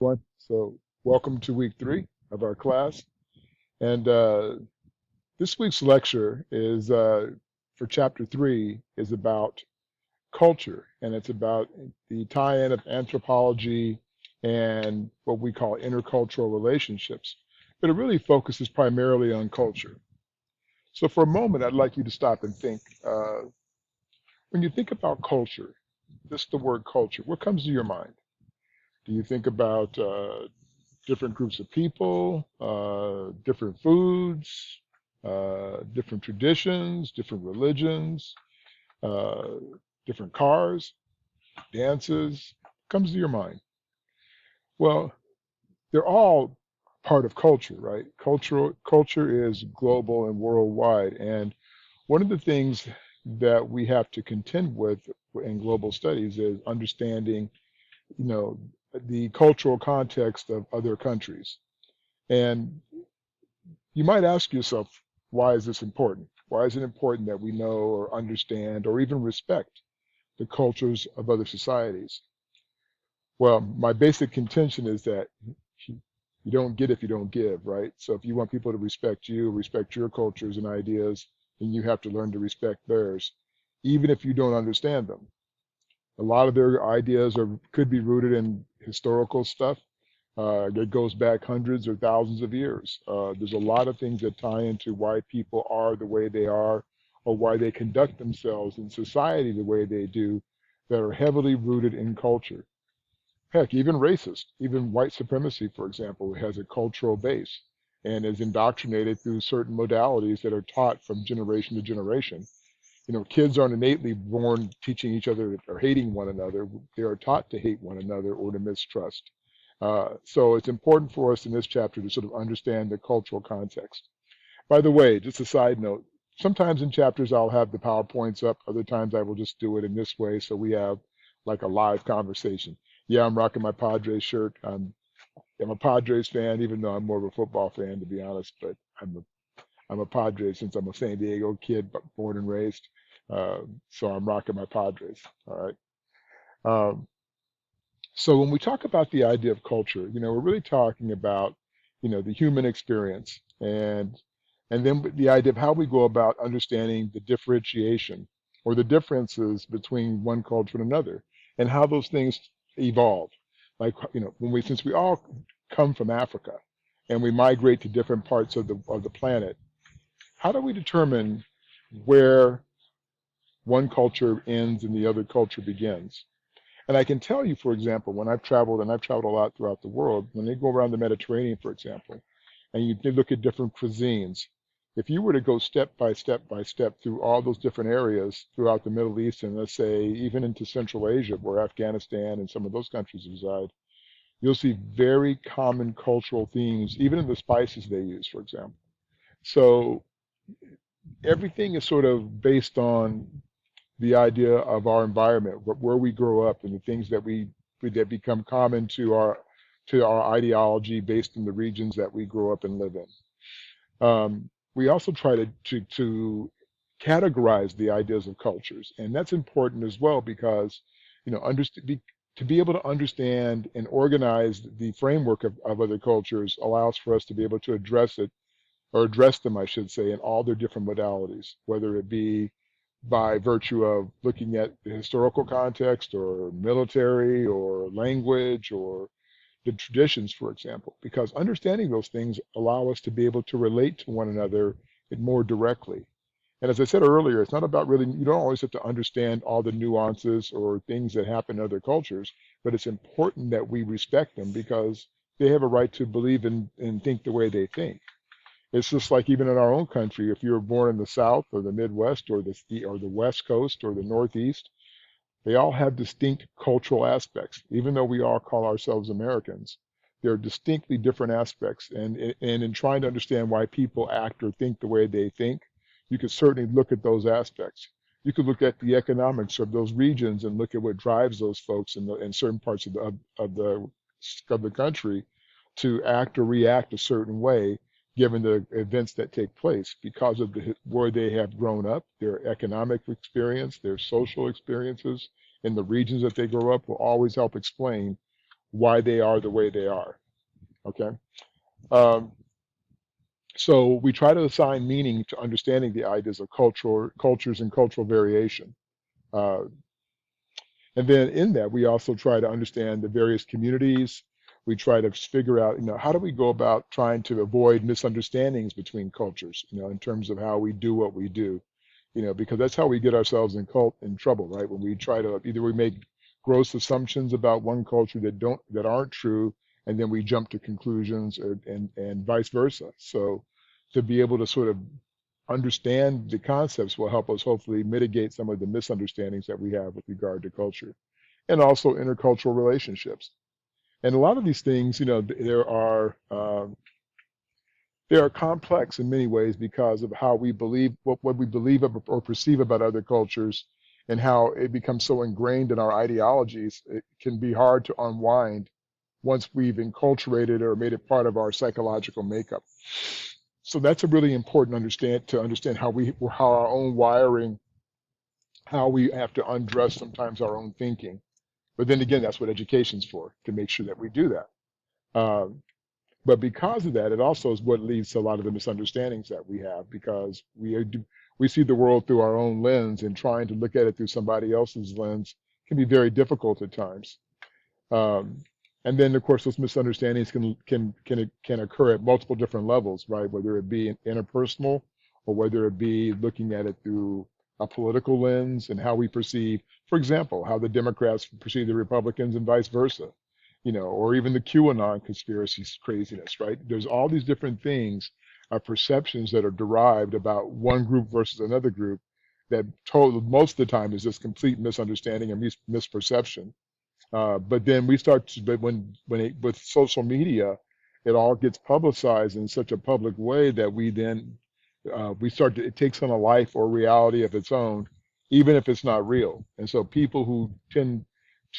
One. So, welcome to week 3 of our class. And this week's lecture is for chapter 3 is about culture, and it's about the tie-in of anthropology and what we call intercultural relationships. But it really focuses primarily on culture. So, for a moment, I'd like you to stop and think. When you think about culture, just the word culture, what comes to your mind? Do you think about different groups of people, different foods, different traditions, different religions, uh, different cars, dances, comes to your mind? Well, they're all part of culture, right? Culture is global and worldwide. And one of the things that we have to contend with in global studies is understanding, you know, the cultural context of other countries. And you might ask yourself, why is this important? Why is it important that we know or understand or even respect the cultures of other societies? Well, my basic contention is that you don't get if you don't give, right? So if you want people to respect you, respect your cultures and ideas, then you have to learn to respect theirs, even if you don't understand them. A lot of their ideas could be rooted in historical stuff that goes back hundreds or thousands of years. There's a lot of things that tie into why people are the way they are, or why they conduct themselves in society the way they do, that are heavily rooted in culture. Heck, even racist, even white supremacy, for example, has a cultural base and is indoctrinated through certain modalities that are taught from generation to generation. Kids aren't innately born teaching each other or hating one another. They are taught to hate one another or to mistrust. So it's important for us in this chapter to sort of understand the cultural context. By the way, just a side note, sometimes in chapters I'll have the PowerPoints up. Other times I will just do it in this way so we have like a live conversation. Yeah, I'm rocking my Padres shirt. I'm a Padres fan, even though I'm more of a football fan, to be honest. But I'm a Padres since I'm a San Diego kid, but born and raised. So I'm rocking my Padres. All right. Um, so when we talk about the idea of culture, we're really talking about, the human experience and then the idea of how we go about understanding the differentiation or the differences between one culture and another and how those things evolve. Like, since we all come from Africa and we migrate to different parts of the planet, how do we determine where one culture ends and the other culture begins? And I can tell you, for example, when I've traveled, and I've traveled a lot throughout the world, when they go around the Mediterranean, for example, and you look at different cuisines, if you were to go step by step by step through all those different areas throughout the Middle East, and let's say even into Central Asia, where Afghanistan and some of those countries reside, you'll see very common cultural themes, even in the spices they use, for example. So everything is sort of based on the idea of our environment, where we grow up, and the things that become common to our ideology based in the regions that we grow up and live in. We also try to categorize the ideas of cultures, and that's important as well because to be able to understand and organize the framework of other cultures allows for us to be able to address it or address them, I should say, in all their different modalities, whether it be by virtue of looking at the historical context or military or language or the traditions, for example, because understanding those things allow us to be able to relate to one another more directly. And as I said earlier, it's not about really, you don't always have to understand all the nuances or things that happen in other cultures, but it's important that we respect them because they have a right to believe and think the way they think. It's just like even in our own country, if you were born in the South or the Midwest or the West Coast or the Northeast, they all have distinct cultural aspects. Even though we all call ourselves Americans, there are distinctly different aspects. And in trying to understand why people act or think the way they think, you could certainly look at those aspects. You could look at the economics of those regions and look at what drives those folks in certain parts of the country to act or react a certain way given the events that take place because of where they have grown up, their economic experience, their social experiences in the regions that they grow up will always help explain why they are the way they are. Okay. Um, so we try to assign meaning to understanding the ideas of cultures and cultural variation. Uh, And then in that, we also try to understand the various communities. We try to figure out, how do we go about trying to avoid misunderstandings between cultures, in terms of how we do what we do, because that's how we get ourselves in trouble, right? When we try to either we make gross assumptions about one culture that aren't true, and then we jump to conclusions, and vice versa. So to be able to sort of understand the concepts will help us hopefully mitigate some of the misunderstandings that we have with regard to culture and also intercultural relationships. And a lot of these things, they are complex in many ways because of how we believe what we believe or perceive about other cultures, and how it becomes so ingrained in our ideologies. It can be hard to unwind once we've enculturated or made it part of our psychological makeup. So that's a really important to understand how our own wiring, how we have to undress sometimes our own thinking. But then again, that's what education's for, to make sure that we do that. Um, but because of that, it also is what leads to a lot of the misunderstandings that we have, because we see the world through our own lens, and trying to look at it through somebody else's lens can be very difficult at times. Um, and then, of course, those misunderstandings can occur at multiple different levels, right? Whether it be interpersonal, or whether it be looking at it through a political lens, and how we perceive, for example, how the Democrats perceive the Republicans, and vice versa, or even the QAnon conspiracy craziness, right? There's all these different things, perceptions that are derived about one group versus another group, that most of the time is just complete misunderstanding and misperception. But then but with social media, it all gets publicized in such a public way that it takes on a life or reality of its own, even if it's not real. And so people who tend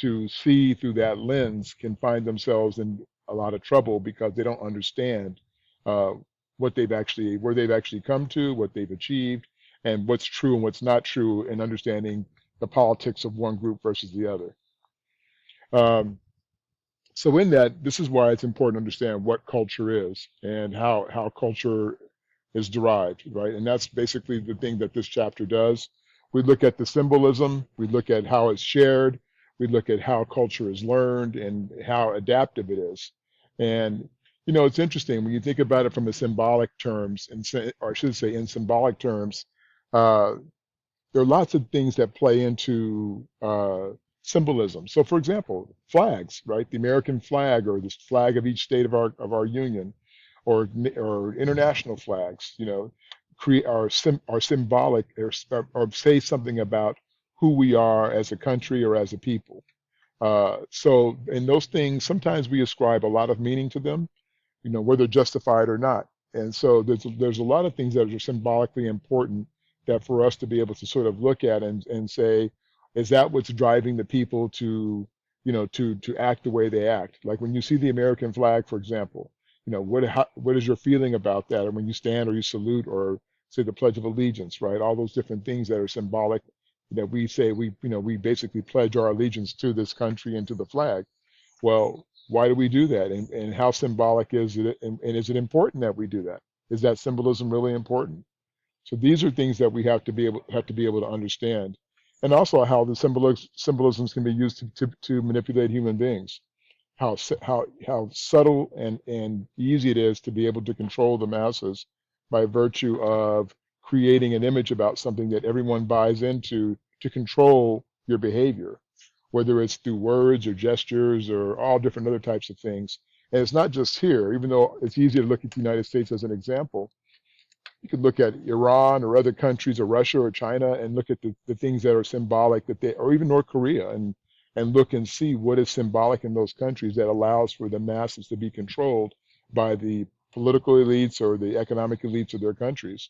to see through that lens can find themselves in a lot of trouble, because they don't understand uh, where they've actually come to, what they've achieved, and what's true and what's not true, in understanding the politics of one group versus the other. Um, so in that, this is why it's important to understand what culture is, and how culture is derived, right? And that's basically the thing that this chapter does. We look at the symbolism, we look at how it's shared, we look at how culture is learned, and how adaptive it is. And it's interesting when you think about it from a symbolic terms, or I should say in symbolic terms. Uh, there are lots of things that play into symbolism. So, for example, flags, right? The American flag, or the flag of each state of our union, or international flags, are symbolic, or say something about who we are as a country or as a people. So, in those things, sometimes we ascribe a lot of meaning to them, whether justified or not. And so there's a lot of things that are symbolically important, that for us to be able to sort of look at and say, is that what's driving the people to, to act the way they act? Like when you see the American flag, for example, what is your feeling about that? And when you stand or you salute or say the Pledge of Allegiance, right? All those different things that are symbolic, that we say we basically pledge our allegiance to this country and to the flag. Well, why do we do that? And how symbolic is it? And is it important that we do that? Is that symbolism really important? So these are things that we have to be able to understand, and also how the symbolisms can be used to manipulate human beings. How subtle and easy it is to be able to control the masses by virtue of creating an image about something that everyone buys into, to control your behavior, whether it's through words or gestures or all different other types of things. And it's not just here, even though it's easy to look at the United States as an example. You could look at Iran or other countries, or Russia or China, and look at the things that are symbolic, or even North Korea, and look and see what is symbolic in those countries that allows for the masses to be controlled by the political elites or the economic elites of their countries.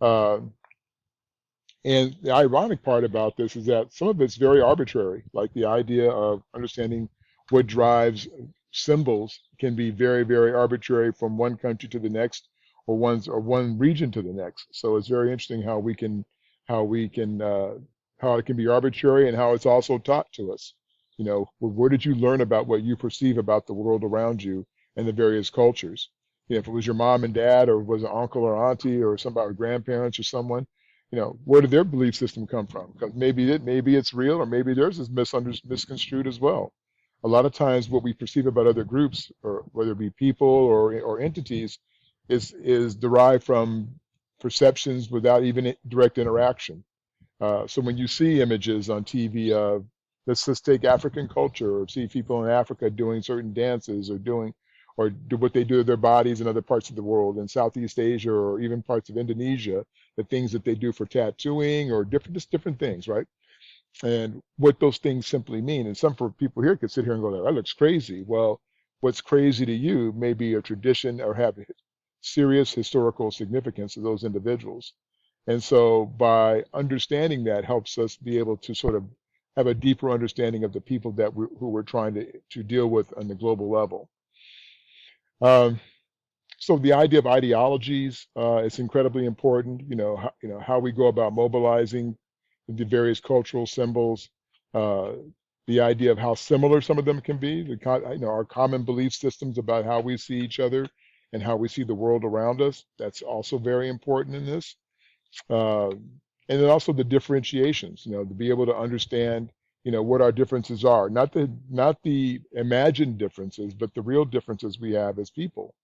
Uh, and the ironic part about this is that some of it's very arbitrary, like the idea of understanding what drives symbols can be very, very arbitrary from one country to the next, or one region to the next. So it's very interesting how it can be arbitrary, and how it's also taught to us. Where did you learn about what you perceive about the world around you and the various cultures? If it was your mom and dad, or was it uncle or auntie, or somebody, or grandparents, or someone, where did their belief system come from? Because maybe it's real, or maybe theirs is misconstrued as well. A lot of times, what we perceive about other groups, or whether it be people or entities, is derived from perceptions without even direct interaction. So when you see images on TV of, let's just take African culture, or see people in Africa doing certain dances, or do what they do to their bodies in other parts of the world, in Southeast Asia, or even parts of Indonesia, the things that they do for tattooing, or just different things, right? And what those things simply mean. And some for people here could sit here and go, that looks crazy. Well, what's crazy to you may be a tradition or have serious historical significance to those individuals. And so by understanding that helps us be able to sort of have a deeper understanding of the people who we're trying to deal with on the global level. Um, so the idea of ideologies is incredibly important. How we go about mobilizing the various cultural symbols. Uh, the idea of how similar some of them can be. Our common belief systems about how we see each other and how we see the world around us. That's also very important in this. Uh, and then also the differentiations. To be able to understand, what our differences are. Not the imagined differences, but the real differences we have as people.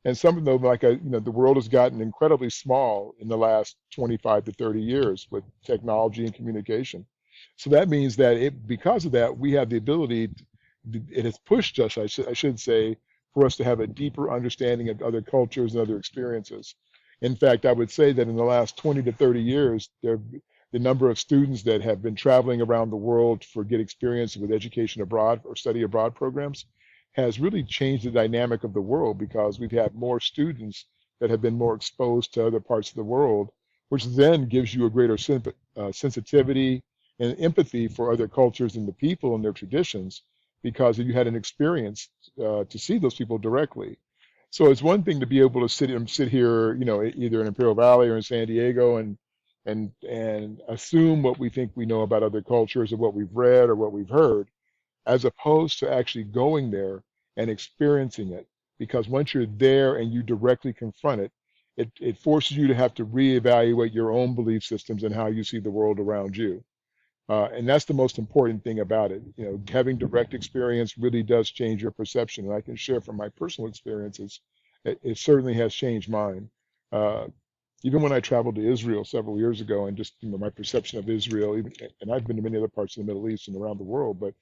And some of them, the world has gotten incredibly small in the last 25 to 30 years with technology and communication. So that means that because of that, we have the ability, it has pushed us, I should say, for us to have a deeper understanding of other cultures and other experiences. In fact, I would say that in the last 20 to 30 years, the number of students that have been traveling around the world for get experience with education abroad or study abroad programs has really changed the dynamic of the world, because we've had more students that have been more exposed to other parts of the world, which then gives you a greater sensitivity and empathy for other cultures and the people and their traditions, because you had an experience to see those people directly. So it's one thing to be able to sit here, either in Imperial Valley or in San Diego, and assume what we think we know about other cultures, or what we've read or what we've heard, as opposed to actually going there and experiencing it. Because once you're there and you directly confront it, it forces you to have to reevaluate your own belief systems and how you see the world around you. And that's the most important thing about it. Having direct experience really does change your perception. And I can share from my personal experiences, it certainly has changed mine. Uh, Even when I traveled to Israel several years ago, and just my perception of Israel, and I've been to many other parts of the Middle East and around the world, but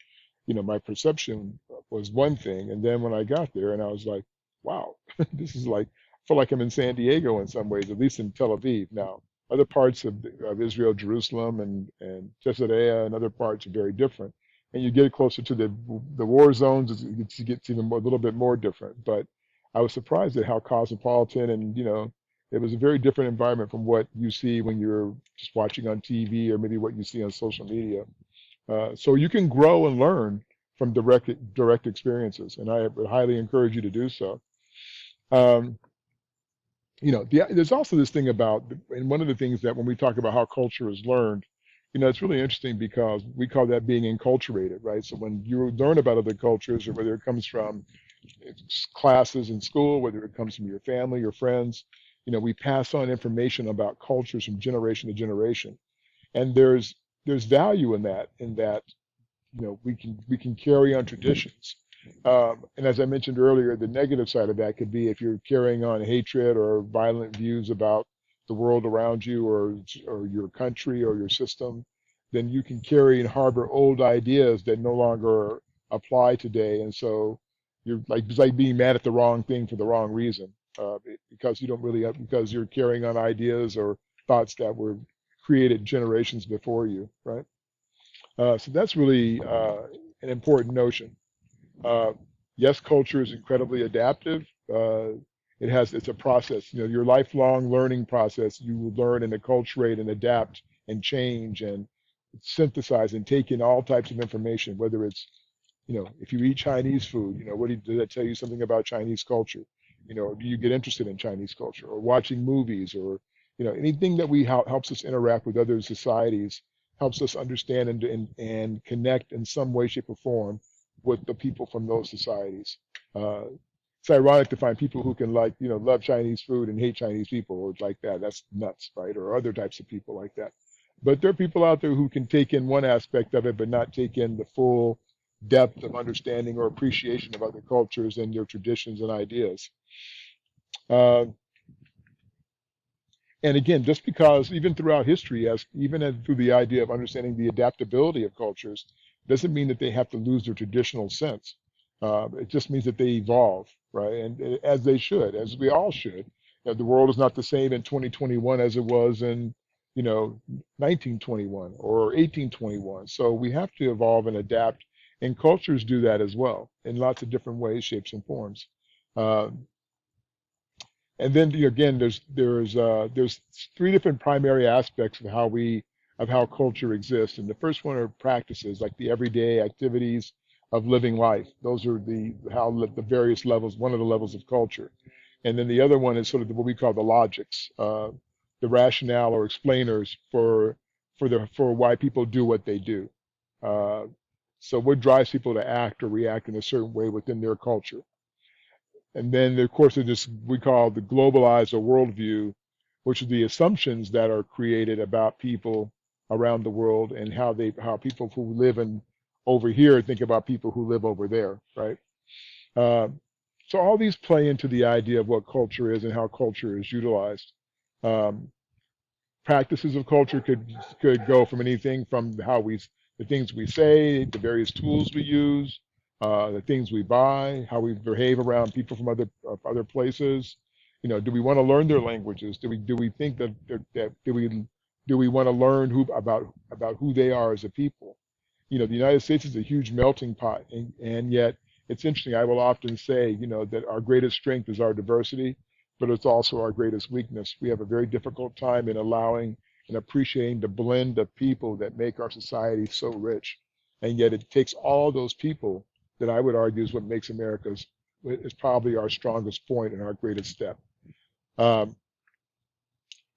my perception was one thing. And then when I got there, and I was like, wow, this is like, I feel like I'm in San Diego in some ways, at least in Tel Aviv. Now, other parts of Israel, Jerusalem and Caesarea and other parts are very different. And you get closer to the war zones, it gets even more, a little bit more different. But I was surprised at how cosmopolitan, and, it was a very different environment from what you see when you're just watching on TV, or maybe what you see on social media. So you can grow and learn from direct experiences, and I would highly encourage you to do so. Um, there's also this thing about, and one of the things that when we talk about how culture is learned, it's really interesting, because we call that being enculturated, right? So when you learn about other cultures, or whether it comes from classes in school, whether it comes from your family, your friends, we pass on information about cultures from generation to generation, and there's value in that we can carry on traditions. And as I mentioned earlier, the negative side of that could be if you're carrying on hatred or violent views about the world around you, or your country or your system, then you can carry and harbor old ideas that no longer apply today. And so it's like being mad at the wrong thing for the wrong reason, because you don't really because you're carrying on ideas or thoughts that were created generations before you, right? So that's really an important notion. Uh, yes, culture is incredibly adaptive. It's a process. Your lifelong learning process. You will learn and acculturate and adapt and change and synthesize and take in all types of information. Whether it's, if you eat Chinese food, does that tell you something about Chinese culture? Do you get interested in Chinese culture, or watching movies, or anything that helps us interact with other societies helps us understand and connect in some way, shape, or form with the people from those societies. Uh, it's ironic to find people who can love Chinese food and hate Chinese people or like that. That's nuts, right? Or other types of people like that. But there are people out there who can take in one aspect of it, but not take in the full depth of understanding or appreciation of other cultures and their traditions and ideas. Uh, and again, just because even throughout history, through the idea of understanding the adaptability of cultures, doesn't mean that they have to lose their traditional sense. It just means that they evolve, right? And as they should, as we all should. The world is not the same in 2021 as it was in, 1921 or 1821. So we have to evolve and adapt, and cultures do that as well in lots of different ways, shapes, and forms. Uh, and then again, there's three different primary aspects of how culture exists. And the first one are practices, like the everyday activities of living life. Those are the various levels, one of the levels of culture. And then the other one is sort of what we call the logics, the rationale or explainers for why people do what they do. Uh, so what drives people to act or react in a certain way within their culture. And then, of course, there's this we call the globalized or worldview, which are the assumptions that are created about people around the world and how people who live over here think about people who live over there, right? Uh, so all these play into the idea of what culture is and how culture is utilized. Um, Practices of culture could go from anything from the things we say, the various tools we use, the things we buy, how we behave around people from other places. Do we want to learn their languages? Do we think that do we want to learn about who they are as a people? The United States is a huge melting pot, and yet it's interesting. I will often say, that our greatest strength is our diversity, but it's also our greatest weakness. We have a very difficult time in allowing and appreciating the blend of people that make our society so rich. And yet it takes all those people that I would argue is what makes is probably our strongest point and our greatest step. Um,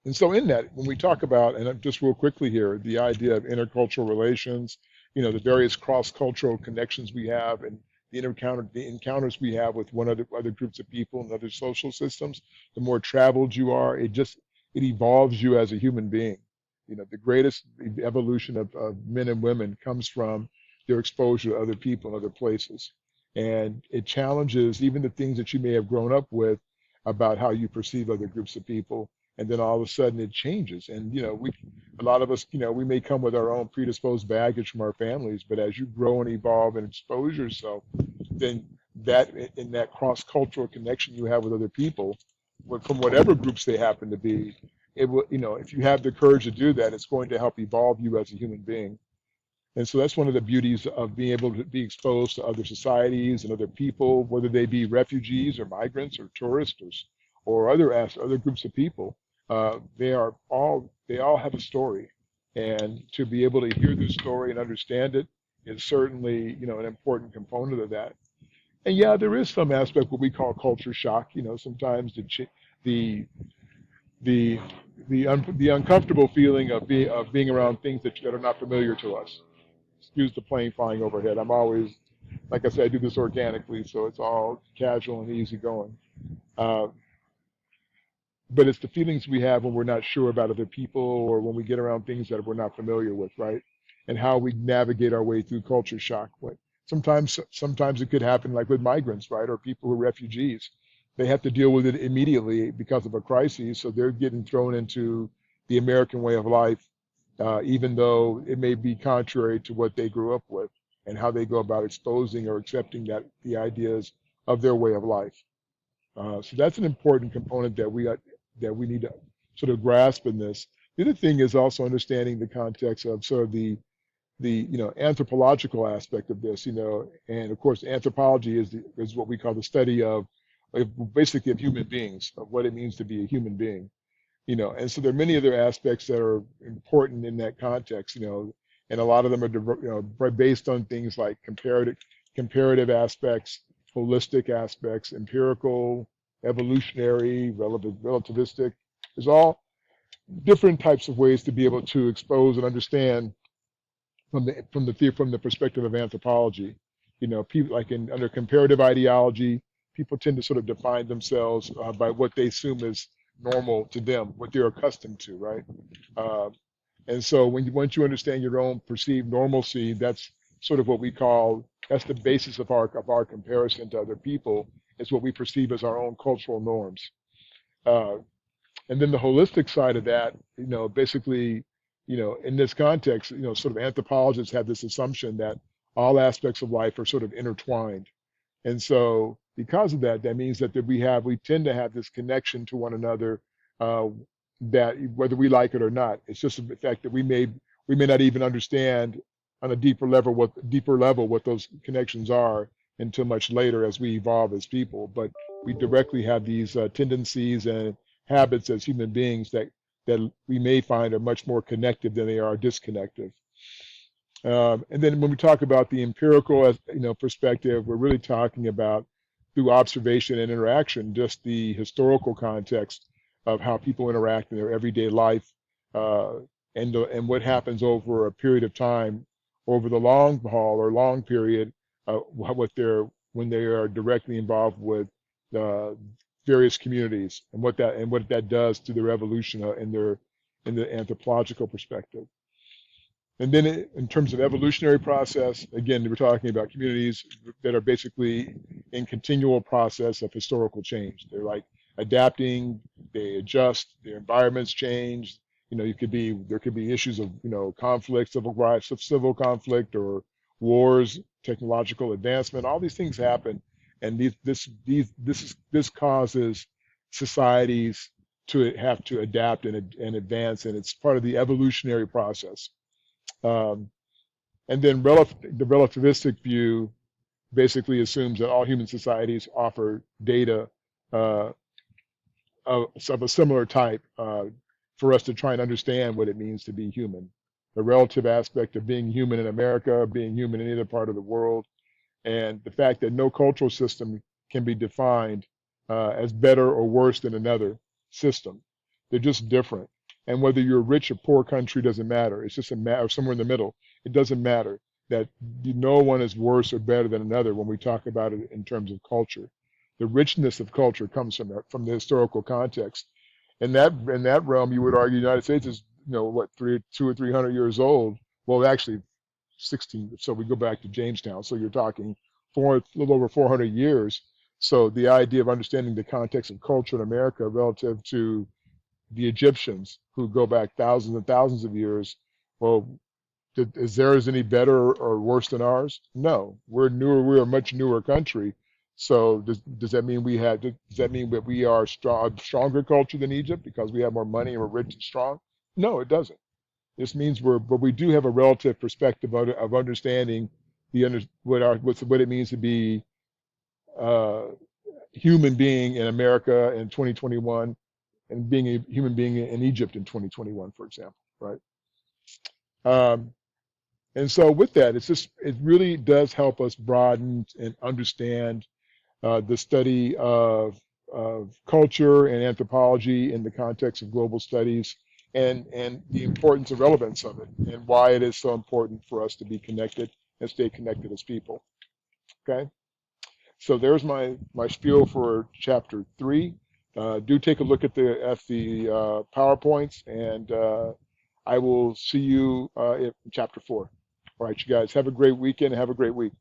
and so in that, when we talk about, and just real quickly here, the idea of intercultural relations, the various cross-cultural connections we have and the encounters we have with other groups of people and other social systems, the more traveled you are, it evolves you as a human being. The greatest evolution of men and women comes from their exposure to other people and other places. And it challenges even the things that you may have grown up with about how you perceive other groups of people. And then all of a sudden it changes. And, a lot of us, we may come with our own predisposed baggage from our families, but as you grow and evolve and expose yourself, then in that cross-cultural connection you have with other people, from whatever groups they happen to be, it will, if you have the courage to do that, it's going to help evolve you as a human being. And so that's one of the beauties of being able to be exposed to other societies and other people, whether they be refugees or migrants or tourists or other groups of people. They all have a story, and to be able to hear their story and understand it is certainly an important component of that. And yeah, there is some aspect what we call culture shock. Sometimes the the the uncomfortable feeling of being around things that are not familiar to us. Excuse the plane flying overhead. I'm always, like I said, I do this organically, so it's all casual and easy going. Uh, but it's the feelings we have when we're not sure about other people or when we get around things that we're not familiar with, right? And how we navigate our way through culture shock. Sometimes it could happen like with migrants, right? Or people who are refugees. They have to deal with it immediately because of a crisis. So they're getting thrown into the American way of life, even though it may be contrary to what they grew up with and how they go about exposing or accepting the ideas of their way of life. So that's an important component that we need to sort of grasp in this. The other thing is also understanding the context of sort of the anthropological aspect of this, and of course anthropology is what we call the study of basically of human beings, of what it means to be a human being, and so there are many other aspects that are important in that context, and a lot of them are based on things like comparative aspects, holistic aspects, empirical, evolutionary, relativistic. There's all different types of ways to be able to expose and understand from the perspective of anthropology. People like under comparative ideology, people tend to sort of define themselves by what they assume is normal to them, what they're accustomed to, right? Uh, and so once you understand your own perceived normalcy, that's sort of what we call, that's the basis of our comparison to other people. Is what we perceive as our own cultural norms. Uh, and then the holistic side of that, basically, in this context, sort of anthropologists have this assumption that all aspects of life are sort of intertwined. And so because of that, that means that we tend to have this connection to one another, uh, that whether we like it or not, it's just the fact that we may not even understand on a deeper level what those connections are until much later as we evolve as people. But we directly have these tendencies and habits as human beings that we may find are much more connected than they are disconnected. And then when we talk about the empirical, perspective, we're really talking about through observation and interaction, just the historical context of how people interact in their everyday life, uh, and what happens over a period of time, over the long haul or long period, when they are directly involved with uh, various communities, and what that does to their evolution in the anthropological perspective. And then in terms of evolutionary process, again, we're talking about communities that are basically in continual process of historical change. They're like adapting, they adjust, their environments change. There could be issues of, conflict, civil conflict, or wars, technological advancement. All these things happen, and this causes societies to have to adapt and advance, and it's part of the evolutionary process. Um, and then the relativistic view basically assumes that all human societies offer data uh, of a similar type, for us to try and understand what it means to be human. The relative aspect of being human in America, being human in any other part of the world, and the fact that no cultural system can be defined as better or worse than another system. They're just different. And whether you're a rich or poor country doesn't matter. It's just a matter of somewhere in the middle. It doesn't matter that no one is worse or better than another when we talk about it in terms of culture. The richness of culture comes from the historical context. In that realm, you would argue the United States is, what, 200 or 300 years old. Well, actually, 16. So we go back to Jamestown. So you're talking a little over 400 years. So the idea of understanding the context of culture in America relative to the Egyptians, who go back thousands and thousands of years, well, is theirs any better or worse than ours? No, we're newer. We're a much newer country. So does that mean that we are a stronger culture than Egypt because we have more money and we're rich and strong? No, it doesn't. This means but we do have a relative perspective of understanding what it means to be uh, human being in America in 2021 and being a human being in Egypt in 2021, for example, right? Um, and so with that, it really does help us broaden and understand the study of culture and anthropology in the context of global studies, and the importance and relevance of it, and why it is so important for us to be connected and stay connected as people. Okay, so there's my spiel for chapter 3. Do take a look at the PowerPoints, and I will see you in chapter 4. All right, you guys have a great weekend and have a great week.